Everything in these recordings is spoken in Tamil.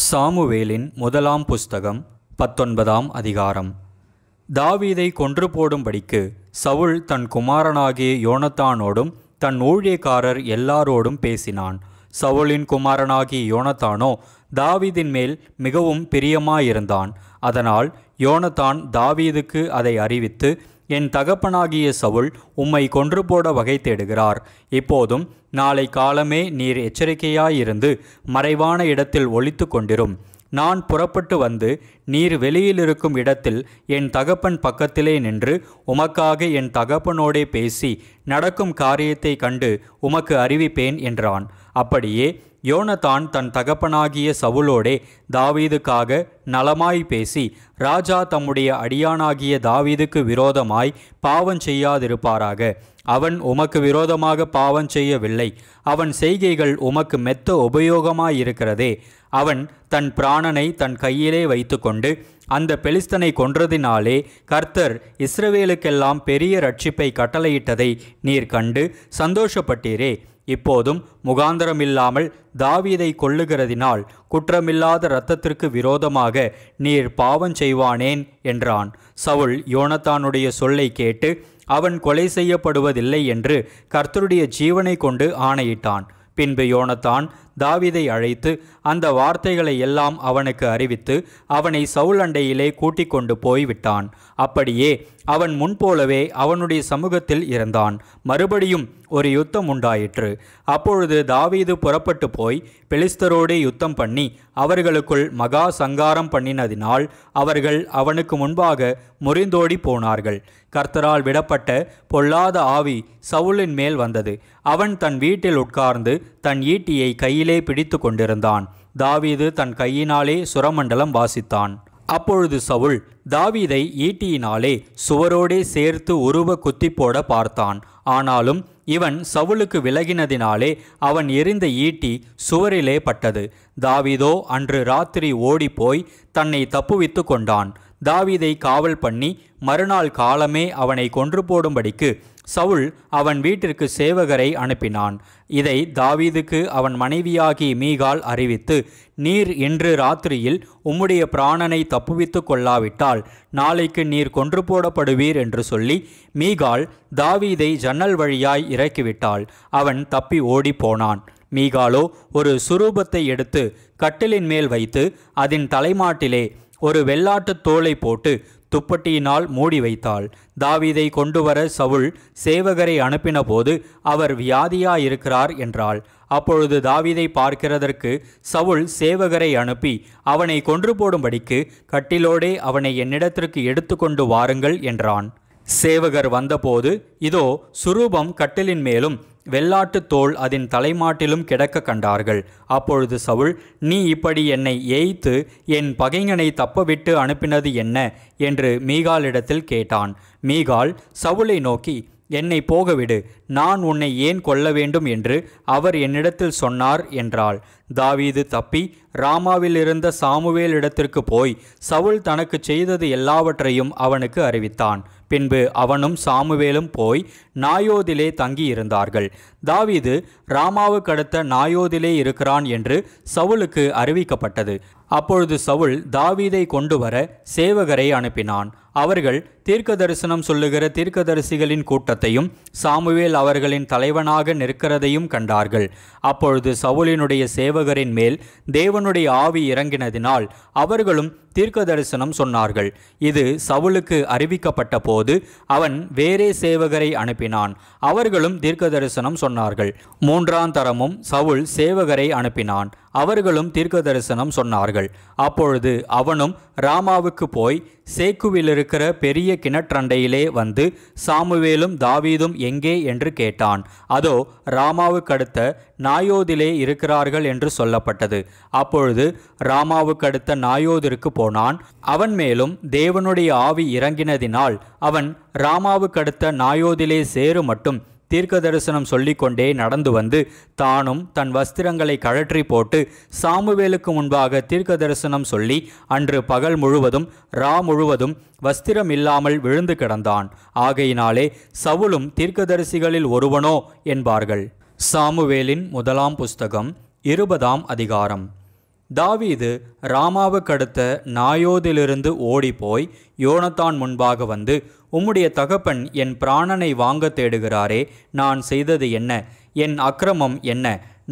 சாமுவேலின் முதலாம் புஸ்தகம் 19ஆம் அதிகாரம். தாவீதை கொன்று போடும்படிக்கு சவுல் தன் குமாரனாகிய யோனத்தானோடும் தன் ஊழியக்காரர் எல்லாரோடும் பேசினான். சவுலின் குமாரனாகிய யோனத்தானோ தாவீதின் மேல் மிகவும் பிரியமாயிருந்தான். அதனால் யோனத்தான் தாவீதுக்கு அதை அறிவித்து, என் தகப்பனாகிய சவுல் உம்மை கொன்று போட வகை தேடுகிறார். இப்போதும் நாளை காலமே நீர் எச்சரிக்கையாயிருந்து மறைவான இடத்தில் ஒளித்து கொண்டிரும். நான் புறப்பட்டு வந்து நீர் வெளியிலிருக்கும் இடத்தில் என் தகப்பன் பக்கத்திலே நின்று உமக்காக என் தகப்பனோடே பேசி நடக்கும் காரியத்தை கண்டு உமக்கு அறிவிப்பேன் என்றான். அப்படியே யோனத்தான் தன் தகப்பனாகிய சவுலோடே தாவீதுக்காக நலமாய் பேசி, ராஜா தம்முடைய அடியானாகிய தாவீதுக்கு விரோதமாய் பாவம் செய்யாதிருப்பாராக. அவன் உமக்கு விரோதமாக பாவம் செய்யவில்லை. அவன் செய்கைகள் உமக்கு மெத்த உபயோகமாயிருக்கிறதே. அவன் தன் பிராணனை தன் கையிலே வைத்துக்கொண்டு அந்த பெலிஸ்தனை கொன்றதினாலே கர்த்தர் இஸ்ரவேலுக்கெல்லாம் பெரிய இரட்சிப்பை கட்டளையிட்டதை நீர் கண்டு சந்தோஷப்பட்டீரே. இப்போதும் முகாந்தரமில்லாமல் தாவீதை கொல்லுகிறதினால் குற்றமில்லாத இரத்தத்திற்கு விரோதமாக நீர் பாவம் செய்வானேன் என்றான். சவுல் யோனத்தானுடைய சொல்லை கேட்டு அவன் கொலை செய்யப்படுவதில்லை என்று கர்த்தருடைய ஜீவனை கொண்டு ஆணையிட்டான். பின்பு யோனத்தான் தாவீதை அழைத்து அந்த வார்த்தைகளை எல்லாம் அவனுக்கு அறிவித்து அவனை சவுல் அண்டையிலே கூட்டிக் கொண்டு போய்விட்டான். அப்படியே அவன் முன்போலவே அவனுடைய சமூகத்தில் இருந்தான். மறுபடியும் ஒரு யுத்தம் உண்டாயிற்று. அப்பொழுது தாவீது புறப்பட்டு போய் பெலிஸ்தரோடு யுத்தம் பண்ணி அவர்களுக்குள் மகா சங்காரம் பண்ணினதினால் அவர்கள் அவனுக்கு முன்பாக முறிந்தோடி போனார்கள். கர்த்தரால் விடப்பட்ட பொல்லாத ஆவி சவுலின் மேல் வந்தது. அவன் தன் வீட்டில் உட்கார்ந்து தன் ஈட்டியை கையிலே பிடித்து கொண்டிருந்தான். தாவீது தன் கையினாலே சுரமண்டலம் வாசித்தான். அப்பொழுது சவுல் தாவீதை ஈட்டியினாலே சுவரோடே சேர்த்து உருவ குத்தி போட பார்த்தான். ஆனாலும் இவன் சவுலுக்கு விலகினதினாலே அவன் எறிந்த ஈட்டி சுவரிலே பட்டது. தாவீதோ அன்று ராத்திரி ஓடிப்போய் தன்னை தப்புவித்து கொண்டான். தாவீதை காவல் பண்ணி மறுநாள் காலமே அவனை கொன்று போடும்படிக்கு சவுல் அவன் வீட்டிற்கு சேவகரை அனுப்பினான். இதை தாவீதுக்கு அவன் மனைவியாகி மீகாள் அறிவித்து, நீர் இன்று ராத்திரியில் உம்முடைய பிராணனை தப்புவித்து கொள்ளாவிட்டால் நாளைக்கு நீர் கொன்று போடப்படுவீர் என்று சொல்லி மீகாள் தாவீதை ஜன்னல் வழியாய் இறக்கிவிட்டாள். அவன் தப்பி ஓடி போனான். மீகாளோ ஒரு சுரூபத்தை எடுத்து கட்டிலின் மேல் வைத்து அதன் தலைமாட்டிலே ஒரு வெள்ளாட்டுத் தோலை போட்டு துப்பட்டியினால் மூடி வைத்தாள். தாவீதை கொண்டு வர சவுல் சேவகரை அனுப்பின போது அவர் வியாதியாயிருக்கிறார் என்றாள். அப்பொழுது தாவீதை பார்க்கிறதற்கு சவுல் சேவகரை அனுப்பி அவனை கொன்று போடும்படிக்கு கட்டிலோடே அவனை என்னிடத்திற்கு எடுத்து கொண்டு வாருங்கள் என்றான். சேவகர் வந்தபோது இதோ சுரூபம் கட்டிலின் மேலும் வெள்ளாட்டு தோல் அதன் தலைமாட்டிலும் கிடக்க கண்டார்கள். அப்பொழுது சவுல், நீ இப்படி என்னை ஏய்த்து என் பகைஞனை தப்பவிட்டு அனுப்பினது என்ன என்று மீகாளிடத்தில் கேட்டான். மீகாள் சவுலை நோக்கி, என்னை போகவிடு, நான் உன்னை ஏன் கொல்ல வேண்டும் என்று அவர் என்னிடத்தில் சொன்னார் என்றாள். தாவீது தப்பி ராமாவில் இருந்த சாமுவேல் இடத்திற்கு போய் சவுல் தனக்கு செய்தது எல்லாவற்றையும் அவனுக்கு அறிவித்தான். பின்பு அவனும் சாமுவேலும் போய் நாயோதிலே தங்கியிருந்தார்கள். தாவீது ராமாவுக்கு அடுத்த நாயோதிலே இருக்கிறான் என்று சவுலுக்கு அறிவிக்கப்பட்டது. அப்பொழுது சவுல் தாவீதை கொண்டு வர சேவகரை அனுப்பினான். அவர்கள் தீர்க்க தரிசனம் சொல்லுகிற தீர்க்கதரிசிகளின் கூட்டத்தையும் சாமுவேல் அவர்களின் தலைவனாக நிற்கிறதையும் கண்டார்கள். அப்பொழுது சவுலினுடைய சேவகரின் மேல் தேவனுடைய ஆவி இறங்கினதினால் அவர்களும் தீர்க்க தரிசனம் சொன்னார்கள். இது சவுலுக்கு அறிவிக்கப்பட்ட போது அவன் வேறே சேவகரை அனுப்பினான். அவர்களும் தீர்க்க தரிசனம் சொன்னார்கள். மூன்றாம் தரமும் சவுல் சேவகரை அனுப்பினான். அவர்களும் தீர்க்க தரிசனம் சொன்னார்கள். அப்பொழுது அவனும் ராமாவுக்கு போய் சேக்குவில் இருக்கிற பெரிய கிணற்றண்டையிலே வந்து சாமுவேலும் தாவீதும் எங்கே என்று கேட்டான். அதோ ராமாவுக்கு அடுத்த நாயோதிலே இருக்கிறார்கள் என்று சொல்லப்பட்டது. அப்பொழுது ராமாவுக்கு அடுத்த நாயோதிற்கு போனான். அவன் மேலும் தேவனுடைய ஆவி இறங்கினதினால் அவன் ராமாவுக்கு அடுத்த நாயோதிலே சேரு மட்டும் தீர்க்க தரிசனம் சொல்லிக்கொண்டே நடந்து வந்து தானும் தன் வஸ்திரங்களை கழற்றி போட்டு சாமுவேலுக்கு முன்பாக தீர்க்க தரிசனம் சொல்லி அன்று பகல் முழுவதும் முழுவதும் வஸ்திரம் இல்லாமல் விழுந்து கிடந்தான். ஆகையினாலே சவுலும் தீர்க்கதரிசிகளில் ஒருவனோ என்பார்கள். சாமுவேலின் முதலாம் புஸ்தகம் 20ஆம் அதிகாரம். தாவீது ராமாவுக்கடுத்த நாயோதிலிருந்து ஓடிப்போய் யோனத்தான் முன்பாக வந்து, உம்முடைய தகப்பன் என் பிராணனை வாங்க தேடுகிறாரே, நான் செய்தது என்ன? என் அக்கிரமம் என்ன?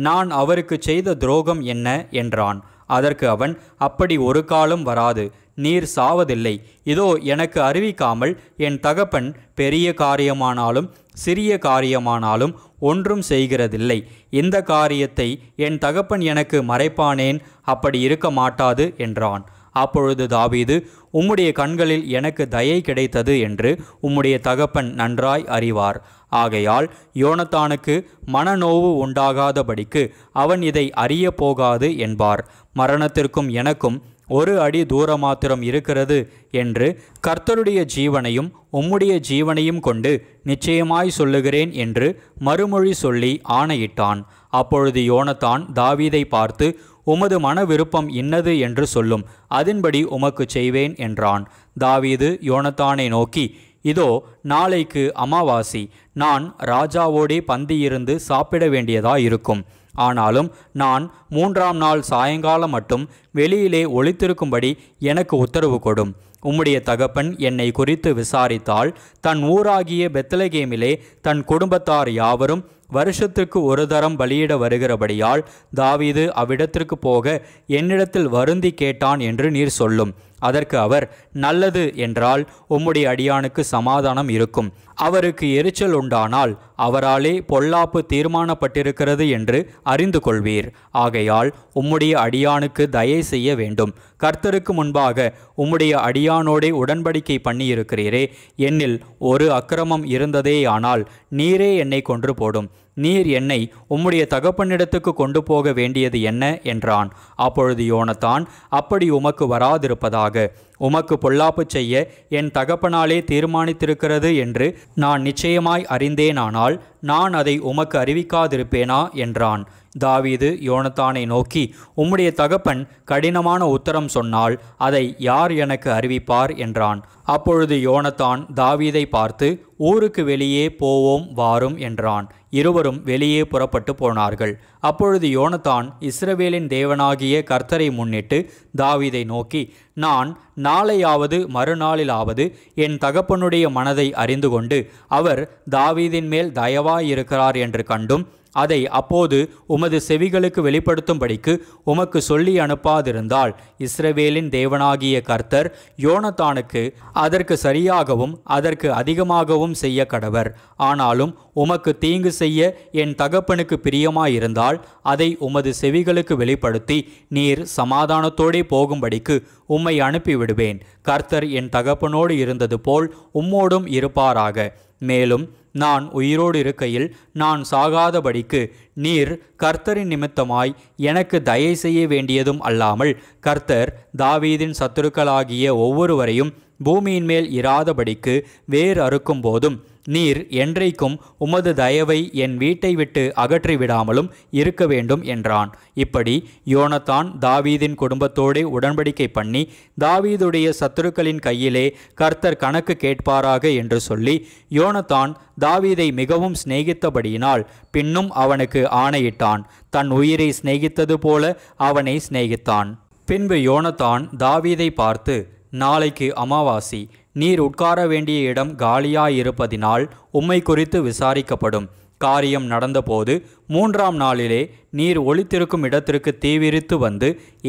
நான் அவருக்கு செய்த துரோகம் என்ன என்றான். அதற்கு அவன், அப்படி ஒரு காலம் வராது, நீர் சாவதில்லை. இதோ எனக்கு அறிவிக்காமல் என் தகப்பன் பெரிய காரியமானாலும் சிறிய காரியமானாலும் ஒன்றும் செய்கிறதில்லை. இந்த காரியத்தை என் தகப்பன் எனக்கு மறைப்பானேன்? அப்படி இருக்க மாட்டாது என்றான். அப்பொழுது தாவீது, உம்முடைய கண்களில் எனக்கு தயை கிடைத்தது என்று உம்முடைய தகப்பன் நன்றாய் அறிவார். ஆகையால் யோனத்தானுக்கு மனநோவு உண்டாகாதபடிக்கு அவன் இதை அறிய போகாது என்பார். மரணத்திற்கும் எனக்கும் ஒரு அடி தூரமாத்திரம் இருக்கிறது என்று கர்த்தருடைய ஜீவனையும் உம்முடைய ஜீவனையும் கொண்டு நிச்சயமாய் சொல்லுகிறேன் என்று மறுமொழி சொல்லி ஆணையிட்டான். அப்பொழுது யோனத்தான் தாவீதை பார்த்து, உமது மன விருப்பம் இன்னது என்று சொல்லும், அதின்படி உமக்கு செய்வேன் என்றான். தாவீது யோனத்தானை நோக்கி, இதோ நாளைக்கு அமாவாசி, நான் ராஜாவோடே பந்தியிருந்து சாப்பிட வேண்டியதாயிருக்கும். ஆனாலும் நான் 3ஆம் நாள் சாயங்காலம் மட்டும் வெளியிலே ஒளித்திருக்கும்படி எனக்கு உத்தரவு கொடும். உம்முடைய தகப்பன் என்னை குறித்து விசாரித்தால் தன் ஊராகிய பெத்லகேமிலே தன் குடும்பத்தார் யாவரும் வருஷத்துக்கு ஒரு தரம் பலியிட வருகிறபடியால் தாவீது அவ்விடத்திற்கு போக என்னிடத்தில் வருந்தி கேட்டான் என்று நீர் சொல்லும். அதற்கு அவர், நல்லது என்றால் உம்முடைய அடியானுக்கு சமாதானம் இருக்கும். அவருக்கு எரிச்சல் உண்டானால் அவராலே பொல்லாப்பு தீர்மானப்பட்டிருக்கிறது என்று அறிந்து கொள்வீர். ஆகையால் உம்முடைய அடியானுக்கு தயை செய்ய வேண்டும். கர்த்தருக்கு முன்பாக உம்முடைய அடியானோடே உடன்படிக்கை பண்ணியிருக்கிறீரே. என்னில் ஒரு அக்கிரமம் இருந்ததேயானால் நீரே என்னை கொன்று போடும். நீர் என்னை உம்முடைய தகப்பனிடத்துக்கு கொண்டு போக வேண்டியது என்ன என்றான். அப்பொழுது யோனத்தான், அப்படி உமக்கு வராதிருப்பதாக, உமக்கு பொல்லாப்பு செய்ய என் தகப்பனாலே தீர்மானித்திருக்கிறது என்று நான் நிச்சயமாய் அறிந்தேனானால் நான் அதை உமக்கு அறிவிக்காதிருப்பேனா என்றான். தாவீது யோனத்தானை நோக்கி, உம்முடைய தகப்பன் கடினமான உத்தரம் சொன்னால் அதை யார் எனக்கு அறிவிப்பார் என்றான். அப்பொழுது யோனத்தான் தாவீதை பார்த்து, ஊருக்கு வெளியே போவோம் வாரும் என்றான். இருவரும் வெளியே புறப்பட்டு போனார்கள். அப்பொழுது யோனத்தான் இஸ்ரவேலின் தேவனாகிய கர்த்தரை முன்னிட்டு தாவீதை நோக்கி, நான் நாளையாவது மறுநாளிலாவது என் தகப்பனுடைய மனதை அறிந்து கொண்டு அவர் தாவீதின் மேல் தயவாயிருக்கிறார் என்று கண்டும் அதை அப்போது உமது செவிகளுக்கு வெளிப்படுத்தும்படிக்கு உமக்கு சொல்லி அனுப்பாதிருந்தால் இஸ்ரவேலின் தேவனாகிய கர்த்தர் யோனத்தானுக்கு அதற்கு சரியாகவும் அதற்கு அதிகமாகவும் செய்ய கடவர். ஆனாலும் உமக்கு தீங்கு செய்ய என் தகப்பனுக்கு பிரியமாயிருந்தால் அதை உமது செவிகளுக்கு வெளிப்படுத்தி நீர் சமாதானத்தோடே போகும்படிக்கு உம்மை அனுப்பிவிடுவேன். கர்த்தர் என் தகப்பனோடு இருந்தது போல் உம்மோடும் இருப்பாராக. மேலும் நான் உயிரோடு இருக்கையில் நான் சாகாதபடிக்கு நீர் கர்த்தரின் நிமித்தமாய் எனக்கு தயை செய்ய வேண்டியதும் அல்லாமல் கர்த்தர் தாவீதின் சத்துருக்களாகிய ஒவ்வொருவரையும் பூமியின் மேல் இராதபடிக்கு வேர் அறுக்கும் போதும் நீர் என்றைக்கும் உமது தயவை என் வீட்டை விட்டு அகற்றிவிடாமலும் இருக்க வேண்டும் என்றான். இப்படி யோனத்தான் தாவீதின் குடும்பத்தோடு உடன்படிக்கை பண்ணி தாவீதுடைய சத்துருக்களின் கையிலே கர்த்தர் கணக்கு கேட்பாராக என்று சொல்லி யோனத்தான் தாவீதை மிகவும் சிநேகித்தபடியினால் பின்னும் அவனுக்கு ஆணையிட்டான். தன் உயிரை சிநேகித்தது போல அவனை சிநேகித்தான். பின்பு யோனத்தான் தாவீதை பார்த்து, நாளைக்கு அமாவாசி, நீர் உட்கார வேண்டிய இடம் காலியாயிருப்பதினால் உம்மை குறித்து விசாரிக்கப்படும். காரியம் நடந்தபோது 3ஆம் நாளிலே நீர் ஒளித்திருக்கும் இடத்திற்கு தீவிரித்து வந்து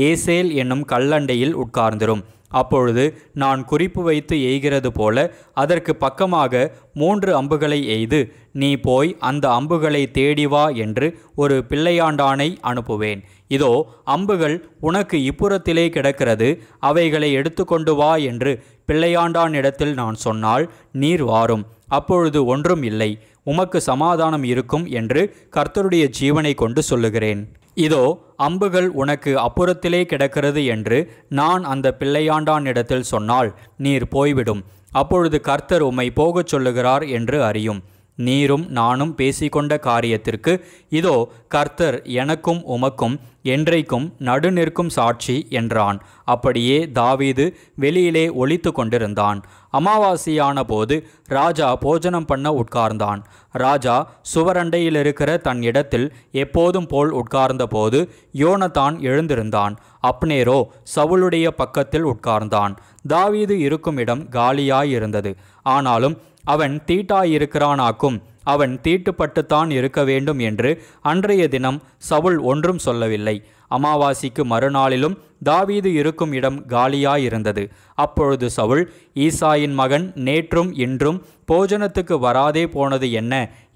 ஏசேல் என்னும் கல்லண்டையில் உட்கார்ந்திரும். அப்பொழுது நான் குறிப்பு வைத்து எய்கிறது போல அதற்கு பக்கமாக 3 அம்புகளை எய்து நீ போய் அந்த அம்புகளை தேடி வா என்று ஒரு பிள்ளையாண்டானை அனுப்புவேன். இதோ அம்புகள் உனக்கு இப்புறத்திலே கிடக்கிறது, அவைகளை எடுத்துக்கொண்டு வா என்று பிள்ளையாண்டானிடத்தில் நான் சொன்னால் நீர் வாரும். அப்பொழுது ஒன்றும் இல்லை, உமக்கு சமாதானம் இருக்கும் என்று கர்த்தருடைய ஜீவனை கொண்டு சொல்லுகிறேன். இதோ அம்புகள் உனக்கு அப்புறத்திலே கிடக்கிறது என்று நான் அந்த பிள்ளையாண்டானிடத்தில் சொன்னால் நீர் போய்விடும். அப்பொழுது கர்த்தர் உம்மை போகச் சொல்லுகிறார் என்று அறியும். நீரும் நானும் பேசிக்கொண்ட காரியத்திற்கு இதோ கர்த்தர் எனக்கும் உமக்கும் என்றைக்கும் நடுநிற்கும் சாட்சி என்றான். அப்படியே தாவீது வெளியிலே ஒளித்து கொண்டிருந்தான். அமாவாசையான போது ராஜா போஜனம் பண்ண உட்கார்ந்தான். ராஜா சுவரண்டையில் இருக்கிற தன் இடத்தில் எப்போதும் போல் உட்கார்ந்தபோது யோனத்தான் எழுந்திருந்தான். அப்னேரோ சவுலுடைய பக்கத்தில் உட்கார்ந்தான். தாவீது இருக்கும் இடம் காலியாயிருந்தது. ஆனாலும் அவன் தீட்டாயிருக்கிறானாக்கும், அவன் தீட்டுப்பட்டுத்தான் இருக்க வேண்டும் என்று அன்றைய தினம் சவுல் ஒன்றும் சொல்லவில்லை. அமாவாசைக்கு மறுநாளிலும் தாவீது இருக்கும் இடம் காலியாயிருந்தது. அப்பொழுது சவுல், ஈசாயின் மகன் நேற்றும் இன்றும் போஜனத்துக்கு வராதே போனது என்ன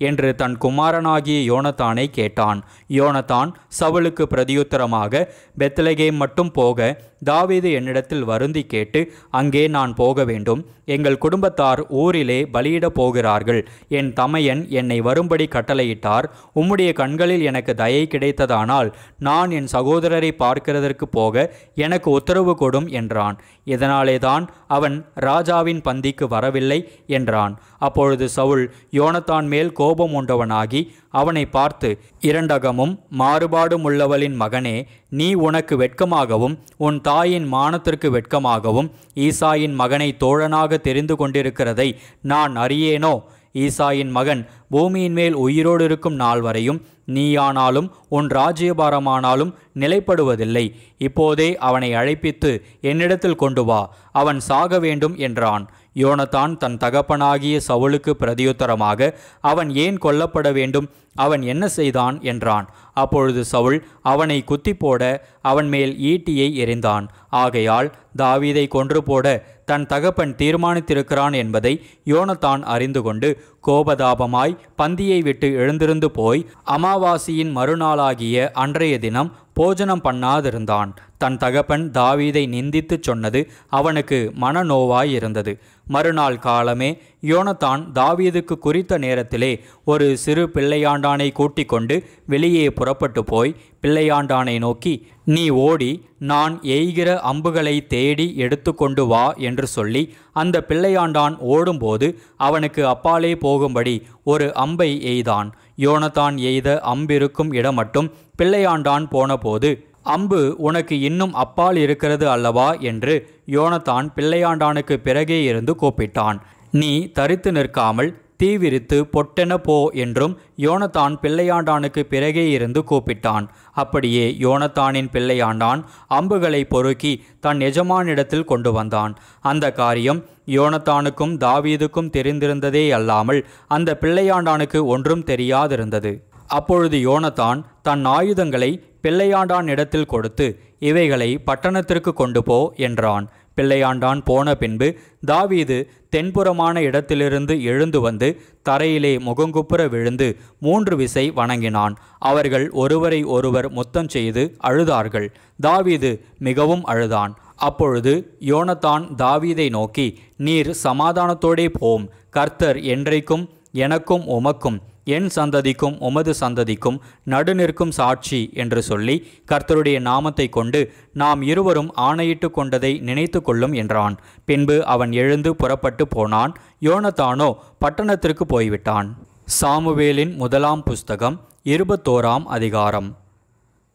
என்று தன் குமாரனாகிய யோனத்தானை கேட்டான். யோனத்தான் சவுலுக்கு பிரதியுத்தரமாக, பெத்லகேம் மட்டும் போக தாவீது என்னிடத்தில் வருந்தி கேட்டு, அங்கே நான் போக வேண்டும். எங்கள் குடும்பத்தார் ஊரிலே பலியிடப் போகிறார்கள். என் தமையன் என்னை வரும்படி கட்டளையிட்டார். உம்முடைய கண்களில் எனக்கு தயை கிடைத்ததானால் நான் என் சகோதரரை பார்க்கிறதற்கு போக எனக்கு உத்தரவு கொடும் என்றான். இதனாலேதான் அவன் ராஜாவின் பந்திக்கு வரவில்லை என்றான். அப்பொழுது சவுல் யோனத்தான் மேல் கோபம் உண்டவனாகி அவனை பார்த்து, இரண்டகமும் மாறுபாடும் உள்ளவளின் மகனே, நீ உனக்கு வெட்கமாகவும் உன் தாயின் மானத்திற்கு வெட்கமாகவும் ஈசாயின் மகனை தோழனாக தெரிந்து கொண்டிருக்கிறதை நான் அறியேனோ? ஈசாயின் மகன் பூமியின் மேல் உயிரோடு இருக்கும் நாள் வரையும் நீயானாலும் உன் ராஜ்யபாரமானாலும் நிலைப்படுவதில்லை. இப்போதே அவனை அழைப்பித்து என்னிடத்தில் கொண்டு வா, அவன் சாக வேண்டும் என்றான். யோனத்தான் தன் தகப்பனாகிய சவுலுக்கு பிரதியுத்தரமாக, அவன் ஏன் கொல்லப்பட வேண்டும்? அவன் என்ன செய்தான் என்றான். அப்பொழுது சவுல் அவனை குத்தி போட அவன் மேல் ஈட்டியை எறிந்தான். ஆகையால் தாவீதை கொன்று போட தன் தகப்பன் தீர்மானித்திருக்கிறான் என்பதை யோனத்தான் அறிந்து கொண்டு கோபதாபமாய் பந்தியை விட்டு எழுந்திருந்து போய் அமாவாசையின் மறுநாளாகிய அன்றைய தினம் போஜனம் பண்ணாதிருந்தான். தன் தகப்பன் தாவீதை நிந்தித்து சொன்னது அவனுக்கு மனநோவாயிருந்தது. மறுநாள் காலமே யோனத்தான் தாவீதுக்கு குறித்த நேரத்திலே ஒரு சிறு பிள்ளையாண்டானை கூட்டிக் கொண்டு வெளியே புறப்பட்டு போய் பிள்ளையாண்டானை நோக்கி, நீ ஓடி நான் எய்கிற அம்புகளை தேடி எடுத்து கொண்டு வா என்று சொல்லி அந்த பிள்ளையாண்டான் ஓடும்போது அவனுக்கு அப்பாலே போகும்படி ஒரு அம்பை எய்தான். யோனத்தான் எய்த அம்பிருக்கும் இடம் மட்டும் பிள்ளையாண்டான் போனபோது, அம்பு உனக்கு இன்னும் அப்பால் இருக்கிறது அல்லவா என்று யோனத்தான் பிள்ளையாண்டானுக்கு பிறகே இருந்து கூப்பிட்டான். நீ தரித்து நிற்காமல் தீவிரித்து பொட்டென போ என்றும் யோனத்தான் பிள்ளையாண்டானுக்கு பிறகே இருந்து கூப்பிட்டான். அப்படியே யோனத்தானின் பிள்ளையாண்டான் அம்புகளை பொறுக்கி தன் எஜமானிடத்தில் கொண்டு வந்தான். அந்த காரியம் யோனத்தானுக்கும் தாவீதுக்கும் தெரிந்திருந்ததே அல்லாமல் அந்த பிள்ளையாண்டானுக்கு ஒன்றும் தெரியாதிருந்தது. அப்பொழுது யோனத்தான் தன் ஆயுதங்களை பிள்ளையாண்டான் இடத்தில் கொடுத்து, இவைகளை பட்டணத்திற்கு கொண்டு போ என்றான். பிள்ளையாண்டான் போன பின்பு தாவீது தென்புறமான இடத்திலிருந்து எழுந்து வந்து தரையிலே முகங்குப்புற விழுந்து 3 விசை வணங்கினான். அவர்கள் ஒருவரை ஒருவர் முத்தம் செய்து அழுதார்கள். தாவீது மிகவும் அழுதான். அப்பொழுது யோனத்தான் தாவீதை நோக்கி, நீர் சமாதானத்தோடே போம், கர்த்தர் என்றைக்கும் எனக்கும் உமக்கும் என் சந்ததிக்கும் உமது சந்ததிக்கும் நடுநிற்கும் சாட்சி என்று சொல்லி கர்த்தருடைய நாமத்தை கொண்டு நாம் இருவரும் ஆணையிட்டு கொண்டதை நினைத்து கொள்ளும் என்றான். பின்பு அவன் எழுந்து புறப்பட்டு போனான். யோனத்தானோ பட்டணத்திற்கு போய்விட்டான். சாமுவேலின் முதலாம் புஸ்தகம் 21ஆம் அதிகாரம்.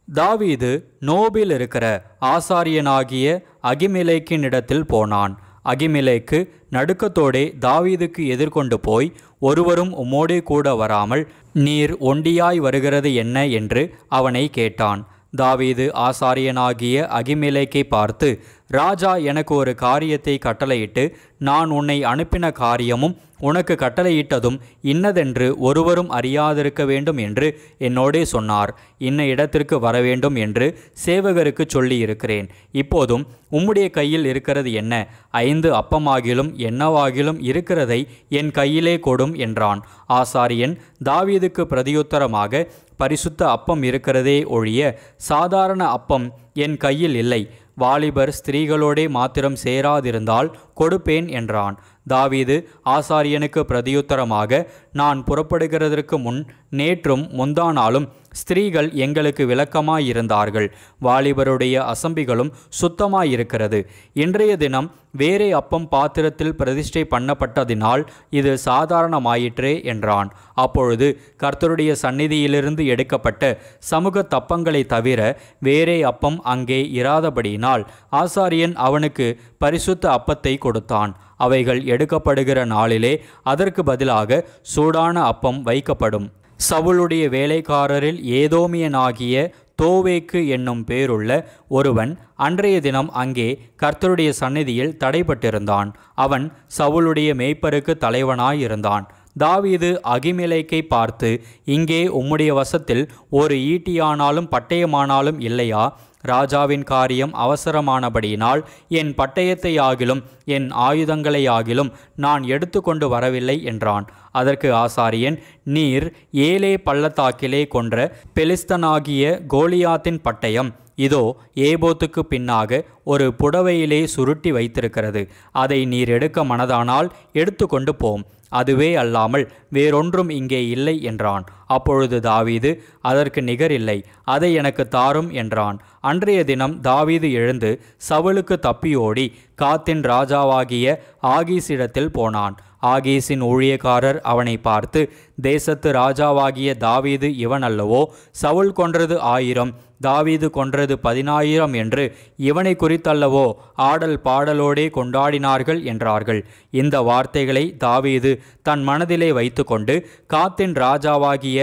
தாவீது நோபில் இருக்கிற ஆசாரியனாகிய அகிமெலேக்கினிடத்தில் போனான். அகிமெலேக்கு நடுக்கத்தோடே தாவீதுக்கு எதிர்கொண்டு போய், ஒருவரும் உம்மோடே கூட வராமல் நீர் ஒண்டியாய் வருகிறது என்ன என்று அவனை கேட்டான். தாவீது ஆசாரியனாகிய அகிமெலேக்கை பார்த்து, ராஜா எனக்கு ஒரு காரியத்தை கட்டளையிட்டு நான் உன்னை அனுப்பின காரியமும் உனக்கு கட்டளையிட்டதும் இன்னதென்று ஒருவரும் அறியாதிருக்க வேண்டும் என்று என்னோடே சொன்னார். இன்ன இடத்திற்கு வரவேண்டும் என்று சேவகருக்கு சொல்லியிருக்கிறேன். இப்போதும் உம்முடைய கையில் இருக்கிறது என்ன? 5 அப்பமாகிலும் என்னவாகிலும் இருக்கிறதை என் கையிலே கொடும் என்றான். ஆசாரியன் தாவீதுக்கு பிரதியுத்தரமாக, பரிசுத்த அப்பம் இருக்கிறதே ஒழிய சாதாரண அப்பம் என் கையில் இல்லை. வாலிபர் ஸ்திரீகளோடே மாத்திரம் சேராதிருந்தால் கொடுப்பேன் என்றான். தாவீது ஆசாரியனுக்கு பிரதியுத்தரமாக, நான் புறப்படுகிறதற்கு முன் நேற்றும் முந்தானாலும் ஸ்திரீகள் எங்களுக்கு விளக்கமாயிருந்தார்கள். வாலிபருடைய அசம்பிகளும் சுத்தமாயிருக்கிறது. இன்றைய தினம் வேறே அப்பம் பாத்திரத்தில் பிரதிஷ்டை பண்ணப்பட்டதினால் இது சாதாரணமாயிற்றே என்றான். அப்பொழுது கர்த்தருடைய சந்நிதியிலிருந்து எடுக்கப்பட்ட சமூக தப்பங்களை தவிர வேறே அப்பம் அங்கே இராதபடியினால் ஆசாரியன் அவனுக்கு பரிசுத்த அப்பத்தை கொடுத்தான். அவைகள் எடுக்கப்படுகிற நாளிலே அதற்கு பதிலாக சூடான அப்பம் வைக்கப்படும். சவுலுடைய வேலைக்காரரில் ஏதோமியனாகிய தோவேக்கு என்னும் பேருள்ள ஒருவன் அன்றைய தினம் அங்கே கர்த்தருடைய சந்நிதியில் தடைபட்டிருந்தான். அவன் சவுலுடைய மேய்ப்பருக்கு தலைவனாயிருந்தான். தாவீது அகிமெலேக்கை பார்த்து, இங்கே உம்முடைய வசத்தில் ஒரு ஈட்டியானாலும் பட்டயமானாலும் இல்லையா? ராஜாவின் காரியம் அவசரமானபடியினால் என் பட்டயத்தையாகிலும் என் ஆயுதங்களையாகிலும் நான் எடுத்து கொண்டு வரவில்லை என்றான். அதற்கு ஆசாரியன், நீர் ஏலே பள்ளத்தாக்கிலே கொன்ற பெலிஸ்தனாகிய கோலியாத்தின் பட்டயம் இதோ ஏபோத்துக்கு பின்னாக ஒரு புடவையிலே சுருட்டி வைத்திருக்கிறது. அதை நீர் எடுக்க மனதானால் எடுத்து கொண்டு போம். அதுவே அல்லாமல் வேறொன்றும் இங்கே இல்லை என்றான். அப்பொழுது தாவீது, அதற்கு நிகரில்லை, அதை எனக்கு தாரும் என்றான். அன்றைய தினம் தாவீது எழுந்து சவுலுக்கு தப்பியோடி காத்தின் ராஜாவாகிய ஆகீசிடத்தில் போனான். ஆகீசின் ஊழியக்காரர் அவனை பார்த்து, தேசத்து ராஜாவாகிய தாவீது இவன் அல்லவோ? சவுல் கொன்றது 1000, தாவீது கொன்றது 10000 என்று இவனை குறித்தல்லவோ ஆடல் பாடலோடே கொண்டாடினார்கள் என்றார்கள். இந்த வார்த்தைகளை தாவீது தன் மனதிலே வைத்துக்கொண்டு காத்தின் ராஜாவாகிய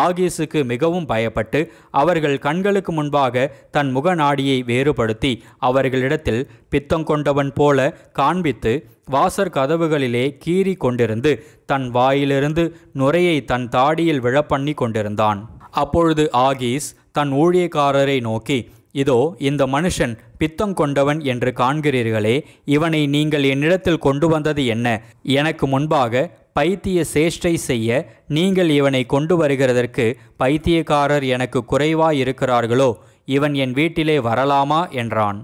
ஆகீசுக்கு மிகவும் பயப்பட்டு அவர்கள் கண்களுக்கு முன்பாக தன் முகநாடியை வேறுபடுத்தி அவர்களிடத்தில் பித்தங்கொண்டவன் போல காண்பித்து வாசற் கதவுகளிலே கீறி கொண்டிருந்து தன் வாயிலிருந்து நுரையை தன் தாடியில் விழப்பண்ணி கொண்டிருந்தான். அப்பொழுது ஆகீஸ் தன் ஊழியக்காரரை நோக்கி, இதோ இந்த மனுஷன் பித்தங்கொண்டவன் என்று காண்கிறீர்களே, இவனை நீங்கள் என்னிடத்தில் கொண்டு வந்தது என்ன? எனக்கு முன்பாக பைத்திய சேஷ்டை செய்ய நீங்கள் இவனை கொண்டு வருகிறதற்கு பைத்தியக்காரர் எனக்கு குறைவாயிருக்கிறார்களோ? இவன் என் வீட்டிலே வரலாமா என்றான்.